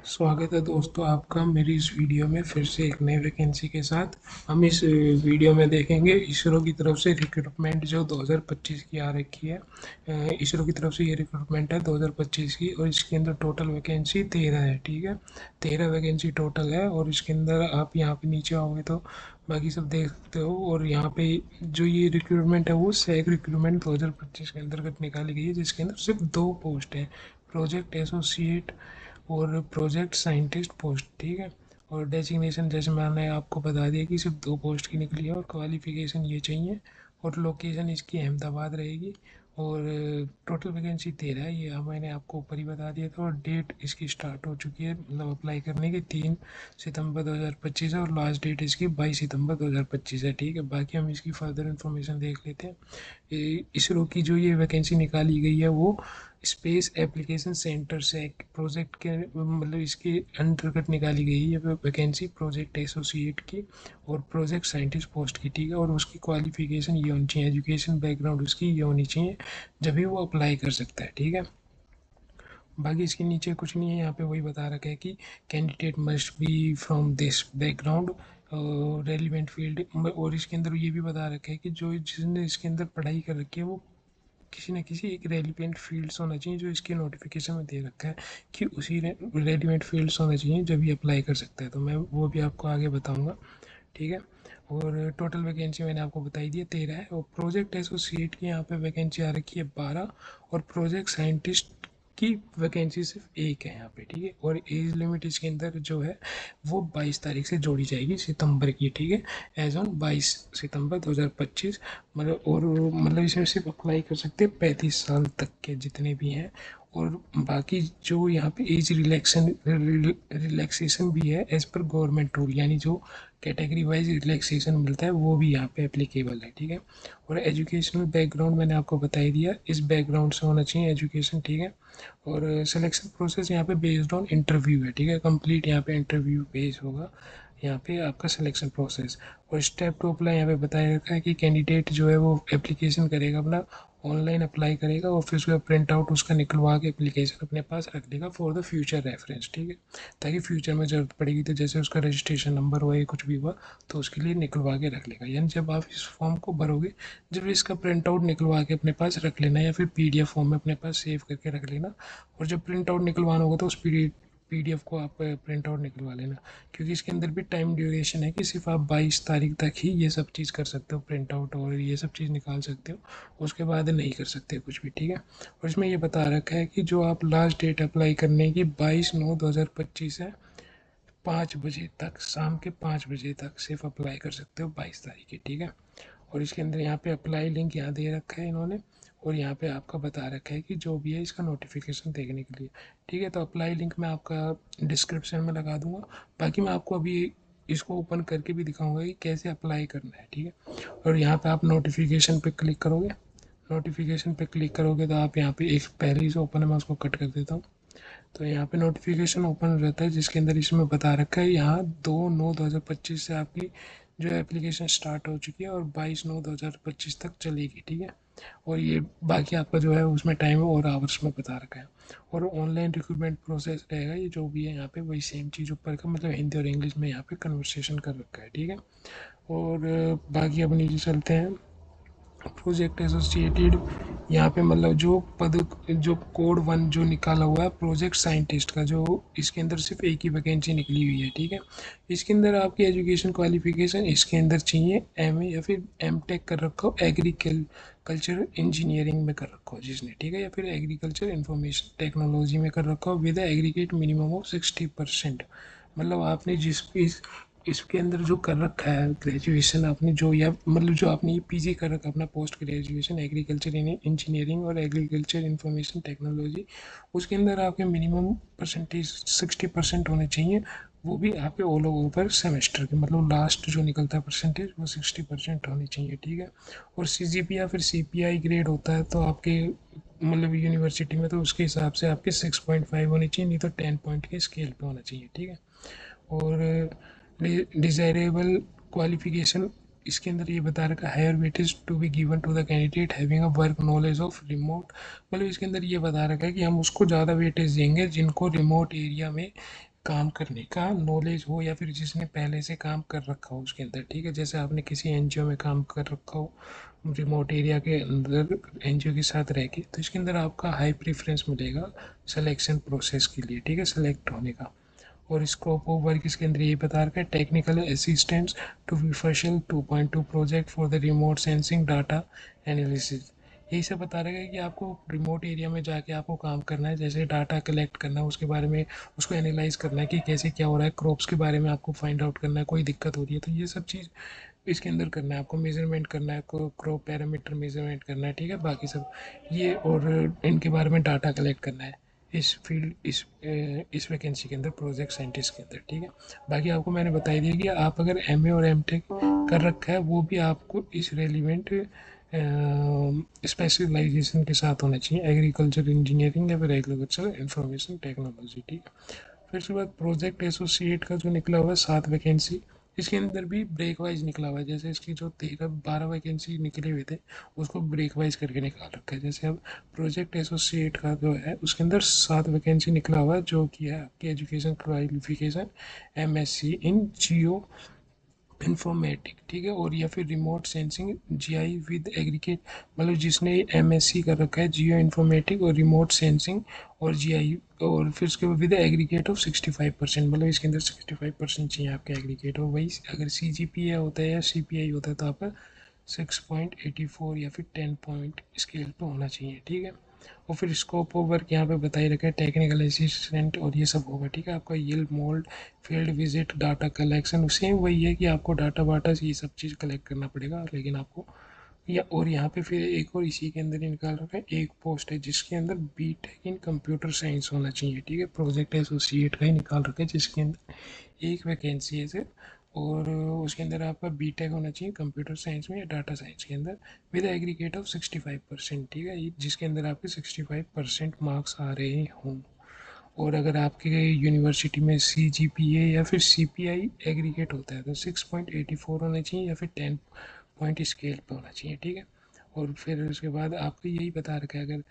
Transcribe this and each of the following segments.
स्वागत है दोस्तों आपका मेरी इस वीडियो में फिर से एक नई वैकेंसी के साथ। हम इस वीडियो में देखेंगे इसरो की तरफ से रिक्रूटमेंट जो 2025 की आ रखी है। इसरो की तरफ से ये रिक्रूटमेंट है 2025 की, और इसके अंदर टोटल वैकेंसी 13 है। ठीक है, 13 वैकेंसी टोटल है। और इसके अंदर आप यहाँ पे नीचे आओगे तो बाकी सब देख सकते हो। और यहाँ पे जो ये रिक्रूटमेंट है वो सैग रिक्रूटमेंट 2025 के अंतर्गत निकाली गई है, जिसके अंदर सिर्फ 2 पोस्ट हैं, प्रोजेक्ट एसोसिएट और प्रोजेक्ट साइंटिस्ट पोस्ट। ठीक है, और डेजिग्नेशन जैसे मैंने आपको बता दिया कि सिर्फ 2 पोस्ट की निकली है, और क्वालिफिकेशन ये चाहिए, और लोकेशन इसकी अहमदाबाद रहेगी। और टोटल वैकेंसी 13 है, ये मैंने आपको ऊपर ही बता दिया था। और डेट इसकी स्टार्ट हो चुकी है, मतलब अप्लाई करने की 3 सितंबर 2025 है, और लास्ट डेट इसकी 22 सितंबर 2025 है। ठीक है, बाकी हम इसकी फर्दर इन्फॉर्मेशन देख लेते हैं। इसरो की जो ये वैकेंसी निकाली गई है वो स्पेस एप्लीकेशन सेंटर से प्रोजेक्ट के मतलब इसके अंतर्गत निकाली गई है वैकेंसी, प्रोजेक्ट एसोसिएट की और प्रोजेक्ट साइंटिस्ट पोस्ट की। ठीक है, और उसकी क्वालिफिकेशन ये होनी चाहिए, एजुकेशन बैकग्राउंड उसकी ये होनी चाहिए, जब भी वो अप्लाई कर सकता है। ठीक है, बाकी इसके नीचे कुछ नहीं है, यहाँ पे वही बता रखा है कि candidate must be from this background relevant field. और इसके अंदर ये भी बता रखा है कि जो जिसने इसके अंदर पढ़ाई कर रखी है वो किसी न किसी एक रेलिवेंट फील्ड्स होना चाहिए, जो इसके नोटिफिकेशन में दे रखा है कि उसी रेलिवेंट फील्ड्स होना चाहिए जब ये अप्लाई कर सकता है। तो मैं वो भी आपको आगे बताऊंगा। ठीक है, और टोटल वैकेंसी मैंने आपको बताई दी है 13 है। और प्रोजेक्ट एसोसिएट की यहाँ पे वैकेंसी आ रखी है 12, और प्रोजेक्ट साइंटिस्ट की वैकेंसी सिर्फ एक है यहाँ पे। ठीक है, और एज लिमिट इसके अंदर जो है वो 22 तारीख से जोड़ी जाएगी, सितंबर की। ठीक है, एज ऑन 22 सितंबर 2025। मतलब और मतलब इसमें सिर्फ अप्लाई कर सकते हैं 35 साल तक के जितने भी हैं। और बाकी जो यहाँ पे एज रिलैक्सेशन भी है एज पर गवर्नमेंट रूल, यानी जो कैटेगरी वाइज रिलैक्सेशन मिलता है वो भी यहाँ पे एप्लीकेबल है। ठीक है, और एजुकेशनल बैकग्राउंड मैंने आपको बता ही दिया, इस बैकग्राउंड से होना चाहिए एजुकेशन। ठीक है, और सिलेक्शन प्रोसेस यहाँ पे बेस्ड ऑन इंटरव्यू है। ठीक है, कंप्लीट यहाँ पे इंटरव्यू बेस होगा यहाँ पे आपका सिलेक्शन प्रोसेस। और स्टेप टू अप्लाई यहाँ पे बताया रखा है कि कैंडिडेट जो है वो एप्लीकेशन करेगा, अपना ऑनलाइन अप्लाई करेगा, और फिर उसका प्रिंट आउट उसका निकलवा के एप्लीकेशन अपने पास रख लेगा फॉर द फ्यूचर रेफरेंस। ठीक है, ताकि फ्यूचर में ज़रूरत पड़ेगी तो जैसे उसका रजिस्ट्रेशन नंबर हुआ या कुछ भी हुआ तो उसके लिए निकलवा के रख लेगा। यानी जब आप इस फॉर्म को भरोगे, जब इसका प्रिंट आउट निकलवा के अपने पास रख लेना, या फिर पीडीएफ फॉर्म में अपने पास सेव करके रख लेना। और जब प्रिंट आउट निकलवाना होगा तो उस पीडीएफ को आप प्रिंट आउट निकलवा लेना, क्योंकि इसके अंदर भी टाइम ड्यूरेशन है कि सिर्फ आप 22 तारीख तक ही ये सब चीज़ कर सकते हो, प्रिंट आउट और ये सब चीज़ निकाल सकते हो, उसके बाद नहीं कर सकते कुछ भी। ठीक है, और इसमें ये बता रखा है कि जो आप लास्ट डेट अप्लाई करने की 22/9/2025 है, 5 बजे तक, शाम के 5 बजे तक सिर्फ अप्लाई कर सकते हो 22 तारीख की। ठीक है, और इसके अंदर यहाँ पे अप्लाई लिंक यहाँ दे रखा है इन्होंने, और यहाँ पे आपका बता रखा है कि जो भी है इसका नोटिफिकेशन देखने के लिए। ठीक है, तो अप्लाई लिंक मैं आपका डिस्क्रिप्शन में लगा दूंगा। बाकी मैं आपको अभी इसको ओपन करके भी दिखाऊंगा कि कैसे अप्लाई करना है। ठीक है, और यहाँ पे आप नोटिफिकेशन पे क्लिक करोगे, नोटिफिकेशन पे क्लिक करोगे तो आप यहाँ पे एक पहले ही से ओपन है, मैं उसको कट कर देता हूँ। तो यहाँ पे नोटिफिकेशन ओपन रहता है, जिसके अंदर इसमें बता रखा है यहाँ 2/9/2025 से आपकी जो एप्लीकेशन स्टार्ट हो चुकी है, और 22/9/2025 तक चलेगी। ठीक है, और ये बाकी आपका जो है उसमें टाइम और आवर्स में बता रखा है। और ऑनलाइन रिक्रूटमेंट प्रोसेस रहेगा, ये जो भी है यहाँ पे वही सेम चीज़ ऊपर का, मतलब हिंदी और इंग्लिश में यहाँ पे कन्वर्सेशन कर रखा है। ठीक है, और बाकी अब नीचे चलते हैं। प्रोजेक्ट एसोसिएटेड यहाँ पे मतलब जो पद, जो कोड 1 जो निकाला हुआ है प्रोजेक्ट साइंटिस्ट का, जो इसके अंदर सिर्फ एक ही वैकेंसी निकली हुई है। ठीक है, इसके अंदर आपकी एजुकेशन क्वालिफिकेशन इसके अंदर चाहिए एमए या फिर एमटेक कर रखा हो, एग्रीकल्चर इंजीनियरिंग में कर रखा हो जिसने। ठीक है, या फिर एग्रीकल्चर इंफॉर्मेशन टेक्नोलॉजी में कर रखा हो विद एग्रीगेट मिनिमम ऑफ 60%। मतलब आपने जिस इसके अंदर जो कर रखा है ग्रेजुएशन आपने जो, या मतलब जो आपने ये पीजी कर रखा है अपना पोस्ट ग्रेजुएशन एग्रीकल्चर इंजीनियरिंग और एग्रीकल्चर इंफॉर्मेशन टेक्नोलॉजी, उसके अंदर आपके मिनिमम परसेंटेज 60% होने चाहिए, वो भी आपके ऑल ओवर सेमेस्टर के, मतलब लास्ट जो निकलता है परसेंटेज वो 60% होनी चाहिए। ठीक है, और सीजीपी या फिर सीपीआई ग्रेड होता है तो आपके मतलब यूनिवर्सिटी में तो उसके हिसाब से आपके 6.5 होनी चाहिए, नहीं तो 10 पॉइंट के स्केल पे होना चाहिए। ठीक है, और डिज़ायरेबल क्वालिफिकेशन इसके अंदर ये बता रखा है, higher weightage to be given to the candidate having a work knowledge of remote. मतलब इसके अंदर ये बता रखा है कि हम उसको ज़्यादा वेटेज देंगे जिनको रिमोट एरिया में काम करने का नॉलेज हो, या फिर जिसने पहले से काम कर रखा हो उसके अंदर, ठीक है। जैसे आपने किसी एनजीओ में काम कर रखा हो रिमोट एरिया के अंदर एनजीओ के साथ रह के, तो इसके अंदर आपका हाई प्रेफरेंस मिलेगा सिलेक्शन प्रोसेस के लिए, ठीक है, सेलेक्ट होने का। और स्कोप ऑफ वर्क इसके अंदर ये बता रखा है, टेक्निकल असिस्टेंट्स टू विफर्शल 2.2 project for the remote sensing data analysis. यही सब बता रहा है कि आपको रिमोट एरिया में जाके आपको काम करना है, जैसे डाटा कलेक्ट करना है, उसके बारे में उसको एनालाइज करना है कि कैसे क्या हो रहा है, क्रॉप्स के बारे में आपको फाइंड आउट करना है, कोई दिक्कत हो रही है तो ये सब चीज़ इसके अंदर करना है आपको। मेजरमेंट करना है, क्रॉप पैरामीटर मेजरमेंट करना है, ठीक है, बाकी सब ये, और इनके बारे में डाटा कलेक्ट करना है इस फील्ड इस वैकेंसी के अंदर, प्रोजेक्ट साइंटिस्ट के अंदर, ठीक है। बाकी आपको मैंने बता दिया कि आप अगर एमए और एमटेक कर रखा है वो भी आपको इस रेलिवेंट स्पेशलाइजेशन के साथ होना चाहिए, एग्रीकल्चर इंजीनियरिंग या फिर एग्रीकल्चर इंफॉर्मेशन टेक्नोलॉजी, ठीक है। फिर उसके बाद प्रोजेक्ट एसोसिएट का जो निकला हुआ है 7 वैकेंसी, इसके अंदर भी ब्रेक वाइज निकला हुआ है। जैसे इसकी जो 13-12 वैकेंसी निकले हुए थे उसको ब्रेक वाइज करके निकाल रखा है। जैसे अब प्रोजेक्ट एसोसिएट का जो है उसके अंदर 7 वैकेंसी निकला हुआ है, जो कि है आपकी education qualification MSc in geo informatic, ठीक है, और या फिर remote sensing GI with aggregate, मतलब जिसने एमएससी कर रखा है जियो इन्फॉर्मेटिक और रिमोट सेंसिंग और जीआई, और फिर उसके विद एग्रीगेट ऑफ 65%, मतलब इसके अंदर 65% चाहिए आपके एग्रीगेट। और वही अगर सीजीपीए होता है या सीपीआई होता है तो आपका 6.84 या फिर 10 पॉइंट स्केल पर होना चाहिए, ठीक है। और फिर स्कोप ऑफ वर्क यहाँ पे बताई रखा है, टेक्निकल असिस्टेंट और ये सब होगा, ठीक है। आपका yield mould field visit data collection same वही है कि आपको डाटा वाटा ये सब चीज़ कलेक्ट करना पड़ेगा, लेकिन आपको या, और यहाँ पे फिर एक और इसी के अंदर ही निकाल रखा है एक पोस्ट है जिसके अंदर बीटेक इन कंप्यूटर साइंस होना चाहिए, ठीक है। प्रोजेक्ट एसोसिएट का ही निकाल रखा है जिसके अंदर एक वैकेंसी है सिर्फ, और उसके अंदर आपका बीटेक होना चाहिए कंप्यूटर साइंस में या डाटा साइंस के अंदर विद एग्रीगेट ऑफ 65%, ठीक है, जिसके अंदर आपके 65% मार्क्स आ रहे हों। और अगर आपके यूनिवर्सिटी में सी जी पी ए या फिर सी पी आई एग्रीगेट होता है तो 6.84 होना चाहिए या फिर 10 पॉइंट स्केल पर होना चाहिए, ठीक है। और फिर उसके बाद आपको यही बता रखा है अगर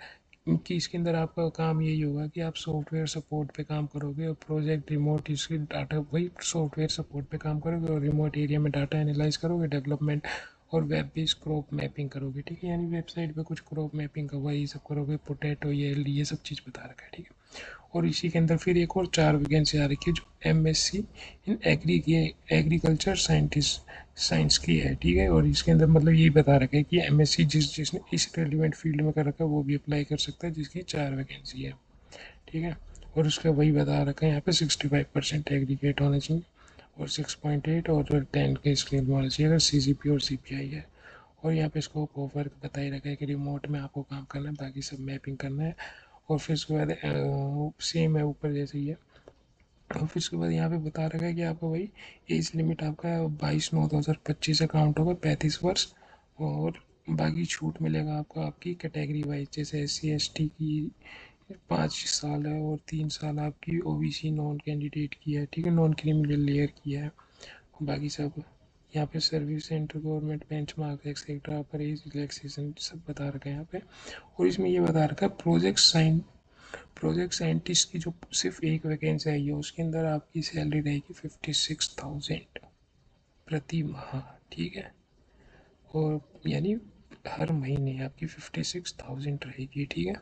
कि इसके अंदर आपका काम यही होगा कि आप सॉफ्टवेयर सपोर्ट पे काम करोगे, और प्रोजेक्ट रिमोट इसके डाटा वही सॉफ्टवेयर सपोर्ट पे काम करोगे, और रिमोट एरिया में डाटा एनालाइज करोगे, डेवलपमेंट और वेब बेस्ड क्रॉप मैपिंग करोगे, ठीक है, यानी वेबसाइट पे कुछ क्रॉप मैपिंग का वही सब करोगे, पोटैटो ये सब चीज़ बता रखा है, ठीक है। और इसी के अंदर फिर एक और 4 वैकेंसी आ रखी है जो MSc in agriculture scientist science की है, ठीक है। और इसके अंदर मतलब यही बता रखा है कि एमएससी जिसने इस रेलिवेंट फील्ड में कर रखा है वो भी अप्लाई कर सकता है, जिसकी 4 वैकेंसी है, ठीक है। और उसका वही बता रखा है यहाँ पे 65% एग्रीगेट होना चाहिए, और 6.8 और 10 के स्केल में होना चाहिए अगर सीजीपी और सीपीआई है। और यहाँ पे स्कोप ऑफ वर्क बता ही रखा है कि रिमोट में आपको काम करना है, बाकी सब मैपिंग करना है। और फिर उसके बाद सेम है ऊपर जैसे ही है। और फिर उसके बाद यहाँ पे बता रखा है कि आपका वही एज लिमिट आपका 22/9/2025 से काउंट होगा, 35 वर्ष। और बाकी छूट मिलेगा आपको आपकी कैटेगरी वाइज, जैसे SC ST की 5 साल है, और 3 साल आपकी ओबीसी नॉन कैंडिडेट की है, ठीक है, नॉन क्रिमिनल लेयर की है। बाकी सब यहाँ पे service centre government bench mark etcetera पर एज रिलैक्सेशन सब बता रखा है यहाँ पे। और इसमें ये बता रखा है प्रोजेक्ट साइंटिस्ट की जो सिर्फ एक वैकेंसी आई है उसके अंदर आपकी सैलरी रहेगी 56,000 प्रति माह, ठीक है। और यानी हर महीने आपकी 56,000 रहेगी, ठीक है,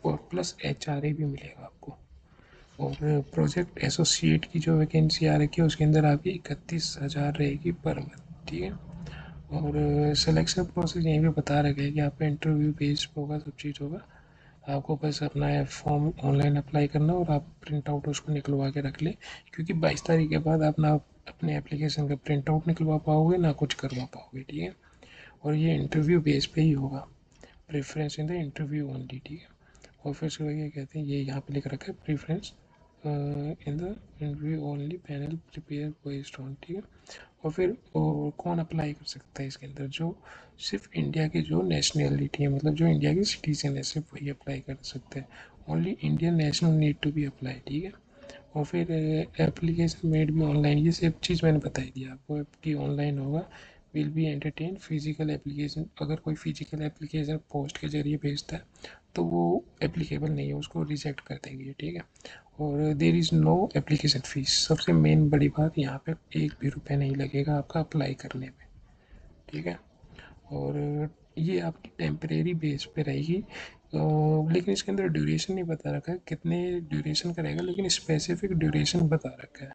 और प्लस HRA भी मिलेगा आपको। और प्रोजेक्ट एसोसिएट की जो वैकेंसी आ रखी है उसके अंदर आपकी 31,000 रहेगी पर मंथ, ठीक है। और सिलेक्शन प्रोसेस यहीं पे बता रखा है कि आपका इंटरव्यू बेस्ड होगा, सब चीज़ होगा। आपको बस अपना फॉर्म ऑनलाइन अप्लाई करना और आप प्रिंट आउट उसको निकलवा के रख लें, क्योंकि 22 तारीख के बाद आप ना अपने एप्लीकेशन का प्रिंट आउट निकलवा पाओगे ना कुछ करवा पाओगे, ठीक है। और ये इंटरव्यू बेस पे ही होगा, preference in the interview only, ठीक है। और फिर उसके बाद ये कहते हैं, ये यहाँ पे लिख रखा है preference in the interview only panel prepare based on, ठीक है। और फिर कौन अप्लाई कर सकता है इसके अंदर, जो सिर्फ इंडिया की जो नेशनलिटी है, मतलब जो इंडिया के सिटीजन है सिर्फ वही अप्लाई कर सकते हैं। Only Indian national need to be apply, ठीक है। और फिर एप्लीकेशन मेड भी ऑनलाइन, ये सब चीज़ मैंने बताई दी आपको कि ऑनलाइन होगा। Will be entertain physical application, अगर कोई फिजिकल एप्लीकेशन पोस्ट के जरिए भेजता है तो वो एप्लीकेबल नहीं है उसको रिजेक्ट कर देंगे, ठीक है। और there is no application fees, सबसे मेन बड़ी बात यहाँ पे 1 भी रुपये नहीं लगेगा आपका अप्लाई करने में, ठीक है। और ये आपकी टेम्परेरी बेस पे रहेगी, लेकिन इसके अंदर ड्यूरेशन नहीं बता रखा है कितने ड्यूरेशन का रहेगा, लेकिन स्पेसिफिक ड्यूरेशन बता रखा है,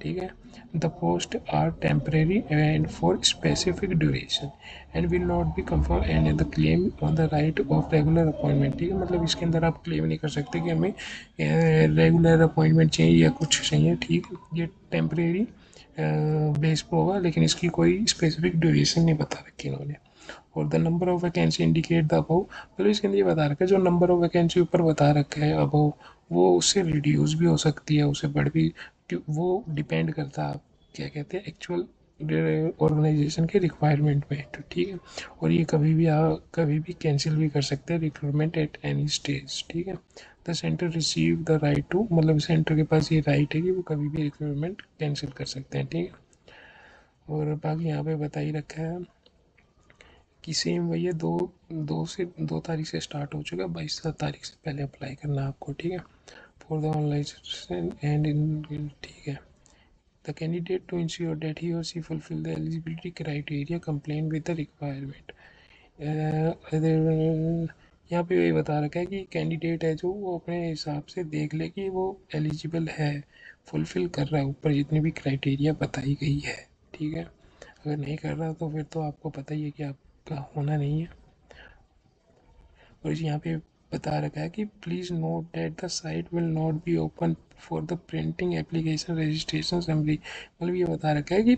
ठीक है। The post are temporary and for specific duration and will not be confirm and the claim on the right of regular appointment, ठीक है। मतलब इसके अंदर आप क्लेम नहीं कर सकते कि हमें रेगुलर अपॉइंटमेंट चाहिए या कुछ चाहिए, ठीक है। ये टेम्परेरी बेस पर होगा, लेकिन इसकी कोई स्पेसिफिक ड्यूरेशन नहीं बता रखी इन्होंने। और the number of vacancy indicate the above, मतलब इसके अंदर ये बता रखा है जो नंबर ऑफ वैकेंसी ऊपर बता रखा है अबव, वो उससे रिड्यूस भी हो सकती है, उससे बढ़ भी, वो डिपेंड करता है आप क्या कहते हैं एक्चुअल ऑर्गेनाइजेशन के रिक्वायरमेंट पे, तो ठीक है। और ये कभी भी कैंसिल भी कर सकते हैं रिक्रूटमेंट एट एनी स्टेज, ठीक है। The centre receive the right to, मतलब सेंटर के पास ये राइट है कि वो कभी भी रिक्रूटमेंट कैंसिल कर सकते हैं, ठीक है। और बाकी यहाँ पे बता ही रखा है कि सेम वही है, 2 तारीख से स्टार्ट हो चुका है, 22 तारीख से पहले अप्लाई करना है आपको, ठीक है। For the online and in, ठीक है। The candidate to ensure that he or she fulfil the eligibility criteria complain with the requirement, यहाँ पे वही बता रखा है कि कैंडिडेट है जो वो अपने हिसाब से देख ले कि वो एलिजिबल है, फुलफिल कर रहा है ऊपर जितनी भी क्राइटेरिया बताई गई है, ठीक है। अगर नहीं कर रहा तो फिर तो आपको पता ही है कि आपका होना नहीं है। और यहाँ पे बता रखा है कि please note that the site will not be open for the printing application registration summary, मतलब ये बता रखा है कि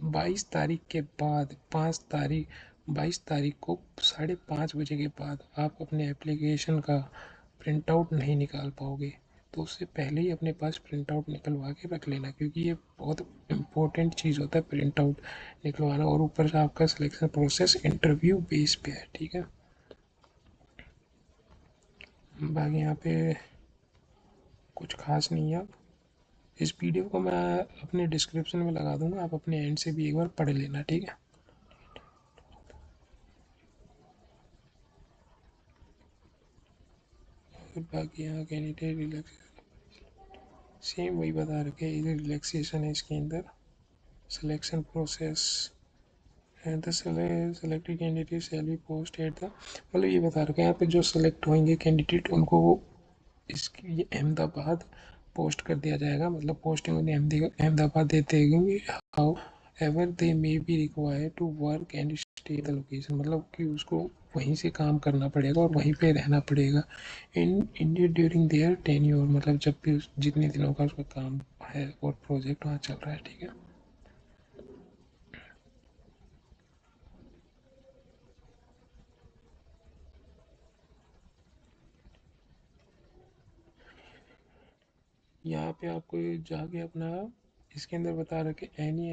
22 तारीख के बाद 22 तारीख को 5:30 बजे के बाद आप अपने एप्लीकेशन का प्रिंट आउट नहीं निकाल पाओगे, तो उससे पहले ही अपने पास प्रिंट आउट निकलवा के रख लेना, क्योंकि ये बहुत इम्पोर्टेंट चीज़ होता है प्रिंट आउट निकलवाना। और ऊपर से आपका सिलेक्शन प्रोसेस इंटरव्यू बेस पे है, ठीक है। बाकी यहाँ पे कुछ खास नहीं है। इस वीडियो को मैं अपने डिस्क्रिप्शन में लगा दूंगा, आप अपने एंड से भी एक बार पढ़ लेना, ठीक है। और बाकी यहाँ कैंडिडेट रिलैक्स, सेम वही बता रखे हैं, इधर रिलैक्सेशन है इसके अंदर, selection process and the selected candidate shall be post at the, मतलब ये बता रखे हैं यहाँ पे जो सेलेक्ट होंगे कैंडिडेट उनको वो इसकी ये अहमदाबाद पोस्ट कर दिया जाएगा, मतलब पोस्टिंग उन्हें अहमदाबाद दे देंगे। However they may be required to work and stay the location, मतलब कि उसको वहीं से काम करना पड़ेगा और वहीं पे रहना पड़ेगा in India during their tenure, मतलब जब भी जितने दिनों का उसका काम है और प्रोजेक्ट वहाँ चल रहा है, ठीक है। यहाँ पे आपको जाके अपना, इसके अंदर बता रखे एनी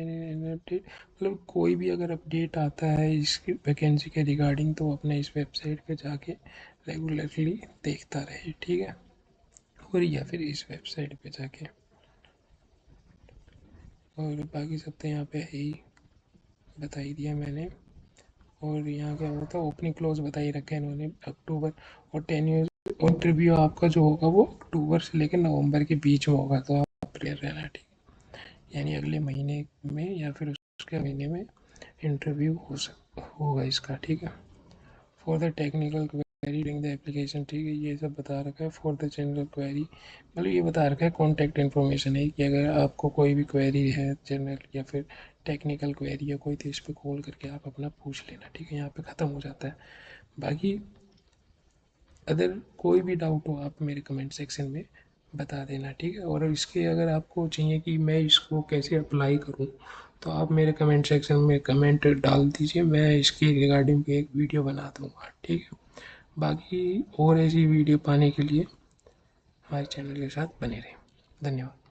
अपडेट, मतलब कोई भी अगर अपडेट आता है इसकी वैकेंसी के रिगार्डिंग तो अपने इस वेबसाइट पे जाके रेगुलरली देखता रहे, ठीक है। और या फिर इस वेबसाइट पे जाके, और बाकी सब तो यहाँ पे है ही, बता ही दिया मैंने। और यहाँ क्या होता है ओपनिंग क्लोज बता ही रखा है इन्होंने, अक्टूबर और 10 ईयर्स। और इंटरव्यू आपका जो होगा वो अक्टूबर से लेकर नवंबर के बीच में होगा, तो आप प्रिपेयर रहना, ठीक, यानी अगले महीने में या फिर उसके महीने में इंटरव्यू होगा इसका, ठीक है। For the technical query during the application, ठीक है, ये सब बता रखा है। फॉर द जनरल क्वेरी, मतलब ये बता रखा है कॉन्टैक्ट इन्फॉर्मेशन है कि अगर आपको कोई भी क्वेरी है जनरल या फिर टेक्निकल क्वेरी या कोई, तो इस पर कॉल करके आप अपना पूछ लेना, ठीक है। यहाँ पे ख़त्म हो जाता है। बाकी अगर कोई भी डाउट हो आप मेरे कमेंट सेक्शन में बता देना, ठीक है। और इसके अगर आपको चाहिए कि मैं इसको कैसे अप्लाई करूं, तो आप मेरे कमेंट सेक्शन में कमेंट डाल दीजिए, मैं इसके रिगार्डिंग एक वीडियो बना दूंगा, ठीक है। बाकी और ऐसी वीडियो पाने के लिए हमारे चैनल के साथ बने रहें। धन्यवाद।